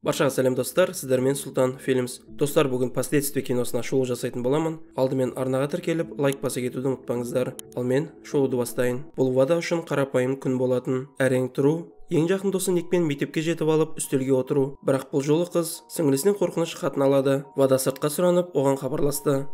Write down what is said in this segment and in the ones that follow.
Баршаға сәлем достар, сіздермен Сұлтан Фильмс. Достар, бүгін последствия киносына шоу жасайтын боламын. Алдымен арнаға тіркеліп, лайк баса кетуді ұмытпаңыздар. Ал мен шоуды бастайын. Бұл Вада үшін қарапайым күн болатын. Әрең тұру, ең жақын досы Никпен мектепке жетіп алып, үстелге отыру. Бірақ бұл жолы қыз сіңлісінен қорқыныш хатын алады. Вада сыртқа сұранып, оған хабарласты.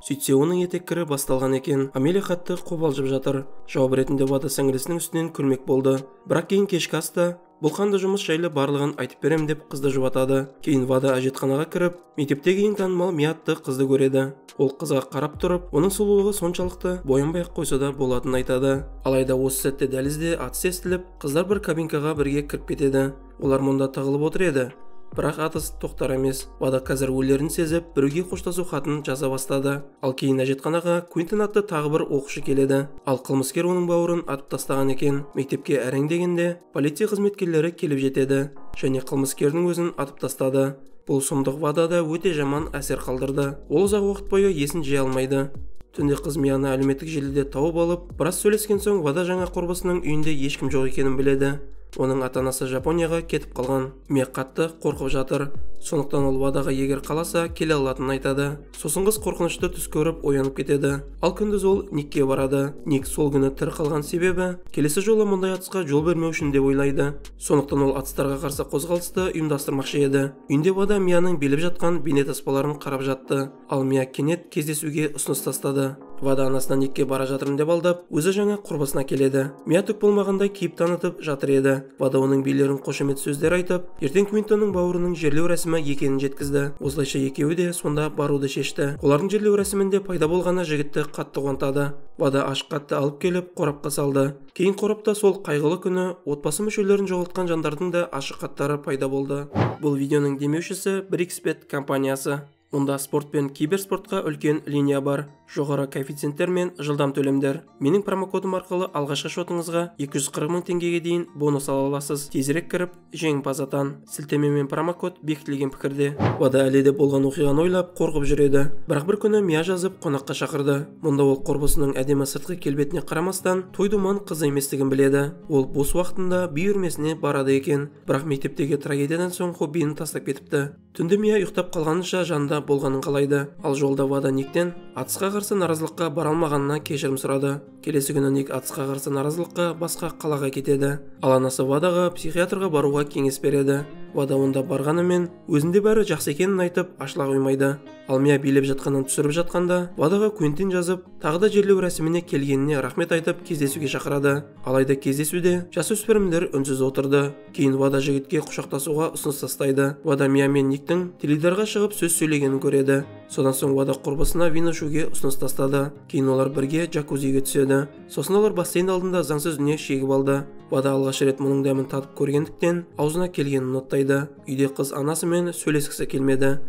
Сөйтсе оның етеккірі басталған екен. Амелия хатты қобалжып жатыр. Жауап ретінде Вада сіңлісінің үстінен күлмек болды. Бірақ кейін кешкі аста бұл қандай жұмыс жайлы барлығын айтып берем деп қызды жұбатады. Кейін Вада әжетханаға кіріп, мектептегі ең танымал Мия атты қызды көреді. Ол қызға қарап тұрып, оның сұлулығы соншалықты боянбай ақ қойса да болатынын айтады. Алайда осы сәтте дәлізде атыс естіліп, қыздар бір кабинкаға бірге кіріп кетеді. Олар мұнда тығылып отыр еді. Бірақ атыс тоқтар емес. Вада қазір өлерін сезіп, біреуге қоштасу хатын жаза бастады. Ал кейін әжетханаға Квентин атты тағы бір оқушы келеді. Ал қылмыскер оның бауырын атып тастаған екен. Мектепке әрең дегенде полиция қызметкерлері келіп жетеді және қылмыскердің өзін атып тастады. Бұл сұмдық Вадада өте жаман әсер қалдырды. Ол ұзақ уақыт бойы есін жия алмайды. Түнде қыз Мияны әлеуметтік желіде тауып алып, біраз сөйлескен соң Вада жаңа құрбысының үйінде ешкім жоқ екенін біледі. Оның ата-анасы Жапонияға кетіп қалған. Мия қатты қорқып жатыр. Сондықтан ол Вадаға егер қаласа келе алатынын айтады. Сосын қыз қорқынышты түс көріп оянып кетеді. Ал күндіз ол Никке барады. Ник сол күні тірі қалған себебі келесі жолы мұндай атысқа жол бермеу үшін деп ойлайды. Сондықтан ол атыстарға қарсы қозғалысты ұйымдастырмақшы еді. Үйінде Вада Мияның билеп жатқан бейнетаспаларын қарап жатты. Ал Мия кенет кездесуге ұсыныс тастады. Вада анасына Никке бара жатырмын деп алдап, өзі жаңа құрбысына келеді. Мия түк болмағандай кейіп танытып жатыр еді. Вада оның билерін қошемет сөздер айтып, ертең Квентиннің бауырының жерлеу рәсімі екенін жеткізді. Осылайша екеуі де сонда баруды шешті. Олардың жерлеу рәсімінде пайда болғаны жігітті қатты қуантады. Вада ашық хатты алып келіп қорапқа салды. Кейін қорапта сол қайғылы күні отбасы мүшелерін жоғалтқан жандардың да ашық хаттары пайда болды. Бұл видеоның демеушісі Brixbet компаниясы. Онда спорт пен киберспортқа үлкен линия бар. Жоғары коэффициенттер мен жылдам төлемдер. Менің промокодым арқылы алғашқы шотыңызға 240 000 теңгеге дейін бонус ала аласыз. Тезірек кіріп, жеңімпаз атан. Сілтеме мен промокод бекітілген пікірде. Вада әлі де болған оқиғаны ойлап қорқып жүреді. Бірақ бір күні Мия жазып қонаққа шақырды. Мұнда ол құрбысының әдемі сыртқы келбетіне қарамастан той-думан қызы еместігін біледі. Ол бос уақытында би үйірмесіне барады екен. Бірақ мектептегі трагедиядан соң хоббиін тастап кетіпті. Түнде Мия ұйықтап қалғанынша жанында болғанын қалайды. Ал жолда Вада Никтен атысқа қарсы наразылыққа бара алмағанына кешірім сұрады. Келесі күні Ник атысқа қарсы наразылыққа басқа қалаға кетеді. Ал анасы Вадаға психиатрға баруға кеңес береді. Вада онда барғанымен өзінде бәрі жақсы екенін айтып ашыла қоймайды. Ал Мия билеп жатқанын түсіріп жатқанда Вадаға Квентин жазып, тағы да жерлеу рәсіміне келгеніне рахмет айтып кездесуге шақырады. Алайда кездесуде жасөспірімдер үнсіз отырды. Кейін Вада жігітке құшақтасуға ұсыныс тастайды. Вада Мия мен Никтің теледидарға шығып сөз сөйлегенін көреді. Содан соң Вада құрбысына вино ішуге ұсыныс тастады. Кейін олар бірге джакузиге түседі. Сосын олар бассейн алдында заңсыз дүние шегіп алды. Вада алғаш рет мұның дәмін татып көргендіктен аузына келгенін ұнатпайды. Үйде қыз анасымен сөйлескісі келмеді.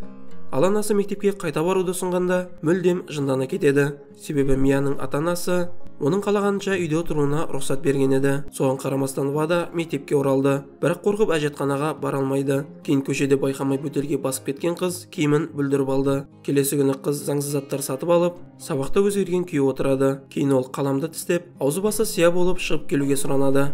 Ал анасы мектепке қайта баруды ұсынғанда мүлдем жындана кетеді. Себебі Мияның ата-анасы оның қалағанынша үйде отыруына рұқсат берген еді. Соған қарамастан Вада мектепке оралды. Бірақ қорқып әжетханаға бара алмайды. Кейін көшеде байқамай бөтелге басып кеткен қыз киімін бүлдіріп алды. Келесі күні қыз заңсыз заттар сатып алып, сабақта өзгерген күйі отырады. Кейін ол қаламды тістеп, аузы басы сия болып шығып келуге сұранады.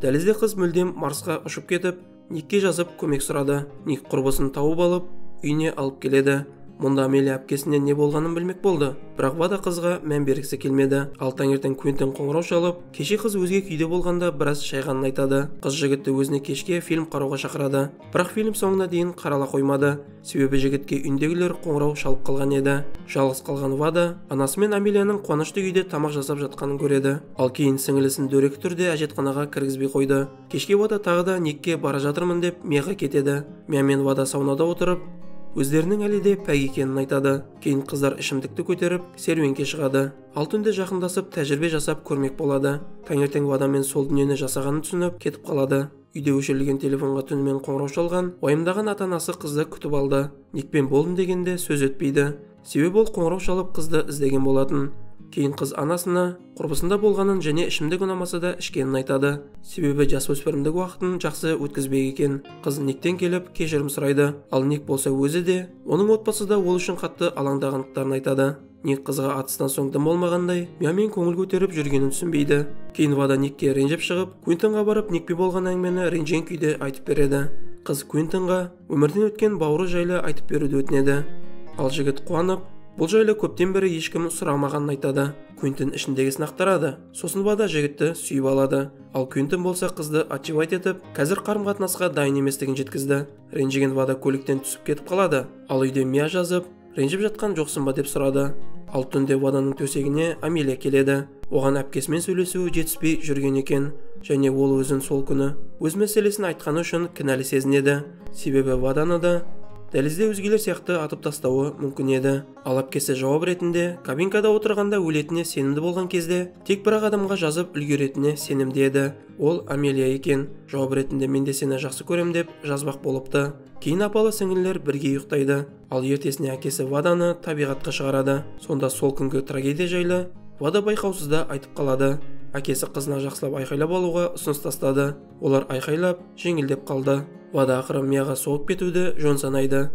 Дәлізде қыз мүлдем Марсқа ұшып кетіп, Никке жазып көмек сұрады. Ник құрбысын тауып алып, үйіне алып келеді. Мұнда Амелия әпкесіне не болғанын білмек болды. Бірақ Вада қызға мән бергісі келмеді. Ал таңертең Квентин қоңырау шалып, кеше қыз өзге күйде болғанда біраз шайғанын айтады. Қыз жігітті өзіне кешке фильм қарауға шақырады. Бірақ фильм соңына дейін қарала қоймады. Себебі жігітке үйіндегілер қоңырау шалып қалған еді. Жалғыз қалған Вада анасы мен Амелияның қуанышты үйде тамақ жасап жатқанын көреді. Ал кейін сіңілісін дөрекі түрде әжетханаға кіргізбей қойды. Кешке Вада тағы да Никке бара жатырмын деп Мияға кетеді. Мия мен Вада саунада отырып, өздерінің әлі де пәк екенін айтады. Кейін қыздар ішімдікті көтеріп серуенге шығады. Ал түнде жақындасып тәжірибе жасап көрмек болады. Таңертең Вада мен сол дүниені жасағанын түсініп кетіп қалады. Үйде өшірілген телефонға түнімен қоңырау шалған, уайымдаған ата-анасы қызды күтіп алды. Никпен болдым дегенде сөз өтпейді. Себебі ол қоңырау шалып қызды іздеген болатын. Кейін қыз анасына құрбысында болғанын және ішімдік ұнамаса да ішкенін айтады. Себебі жасөспірімдік уақытын жақсы өткізбек екен. Қыз Никтен келіп кешірім сұрайды. Ал Ник болса өзі де, оның отбасы да ол үшін қатты алаңдағандықтарын айтады. Ник қызға атыстан соң дым болмағандай, Миямен көңіл көтеріп жүргенін түсінбейді. Кейін Вада Никке ренжіп шығып, Квентинға барып Никпен болған әңгімені ренжіген күйде айтып береді. қыз Квентинға өмірден өткен бауыры жайлы айтып беруді өтінеді. Ал жігіт қуанып, бұл жайлы көптен бері ешкім сұрамағанын айтады. Квентин ішіндегісін ақтарады, сосын Вада жігітті сүйіп алады. Ал Квентин болса қызды ачивайт етіп, қазір қарым-қатынасқа дайын еместігін жеткізді. Ренжіген Вада көліктен түсіп кетіп қалады. Ал үйде Мия жазып, ренжіп жатқан жоқсын ба деп сұрады. Ал түнде Ваданың төсегіне Амелия келеді. Оған әпкесімен сөйлесуі жетіспей жүрген екен, және ол өзін сол күні өз мәселесін айтқаны үшін кінәлі сезінеді. Себебі Ваданы да дәлізде өзгелер сияқты атып тастауы мүмкін еді. Ал әпкесі жауап ретінде кабинкада отырғанда өлетіне сенімді болған кезде тек бір адамға жазып үлгеретіне сенімді еді. Ол Амелия екен. Жауап ретінде мен де сені жақсы көрем деп жазбақ болыпты. Кейін апалы сіңлілер бірге ұйықтайды. Ал ертесіне әкесі Ваданы табиғатқа шығарады. Сонда сол күнгі трагедия жайлы Вада байқаусызда айтып қалады. Әкесі қызына жақсылап айқайлап алуға ұсыныс тастады. Олар айқайлап жеңілдеп қалды. Вада ақыры Мияға соғып кетуді жөн санайды.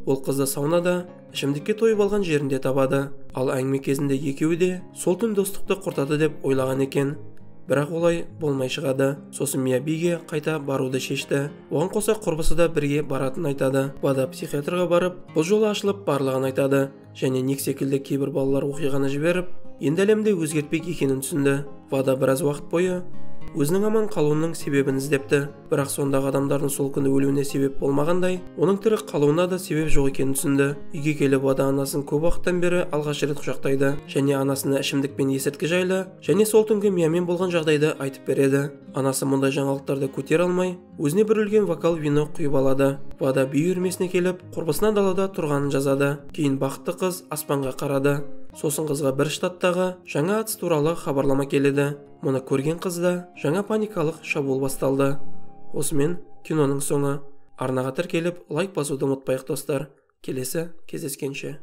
Ол қызды саунада ішімдікке тойып алған жерінде табады. Ал әңгіме кезінде екеуі де сол түн достықты құртады деп ойлаған екен. Бірақ олай болмай шығады. Сосын Мия биге қайта баруды шешті. Оған қоса құрбысы да бірге баратын айтады. Вада психиатрға барып, бұл жолы ашылып барлығын айтады. Және Ник секілді кейбір балалар оқиғаны жіберіп, енді әлемде өзгертпек екенін түсінді. Вада біраз уақыт бойы өзінің аман қалуының себебін іздепті. Бірақ сондағы адамдардың сол күні өлуіне себеп болмағандай, оның тірі қалуына да себеп жоқ екенін түсінді. Үйге келіп Вада анасын көп уақыттан бері алғаш рет құшақтайды және анасына ішімдік пен есірткі жайлы және сол түнгі Миямен болған жағдайды айтып береді. Анасы мұндай жаңалықтарды көтере алмай, өзіне бір үлкен вокал вино құйып алады. Вада үй үйірмесіне келіп, құрбысына далада тұрғанын жазады. Кейін бақытты қыз аспанға қарады. Сосын қызға бір штаттағы жаңа атыс туралы хабарлама келеді. Мұны көрген қызда жаңа паникалық шабуыл басталды. Осымен киноның соңы. Арнаға тіркеліп лайк басуды ұмытпайық достар. Келесі кездескенше.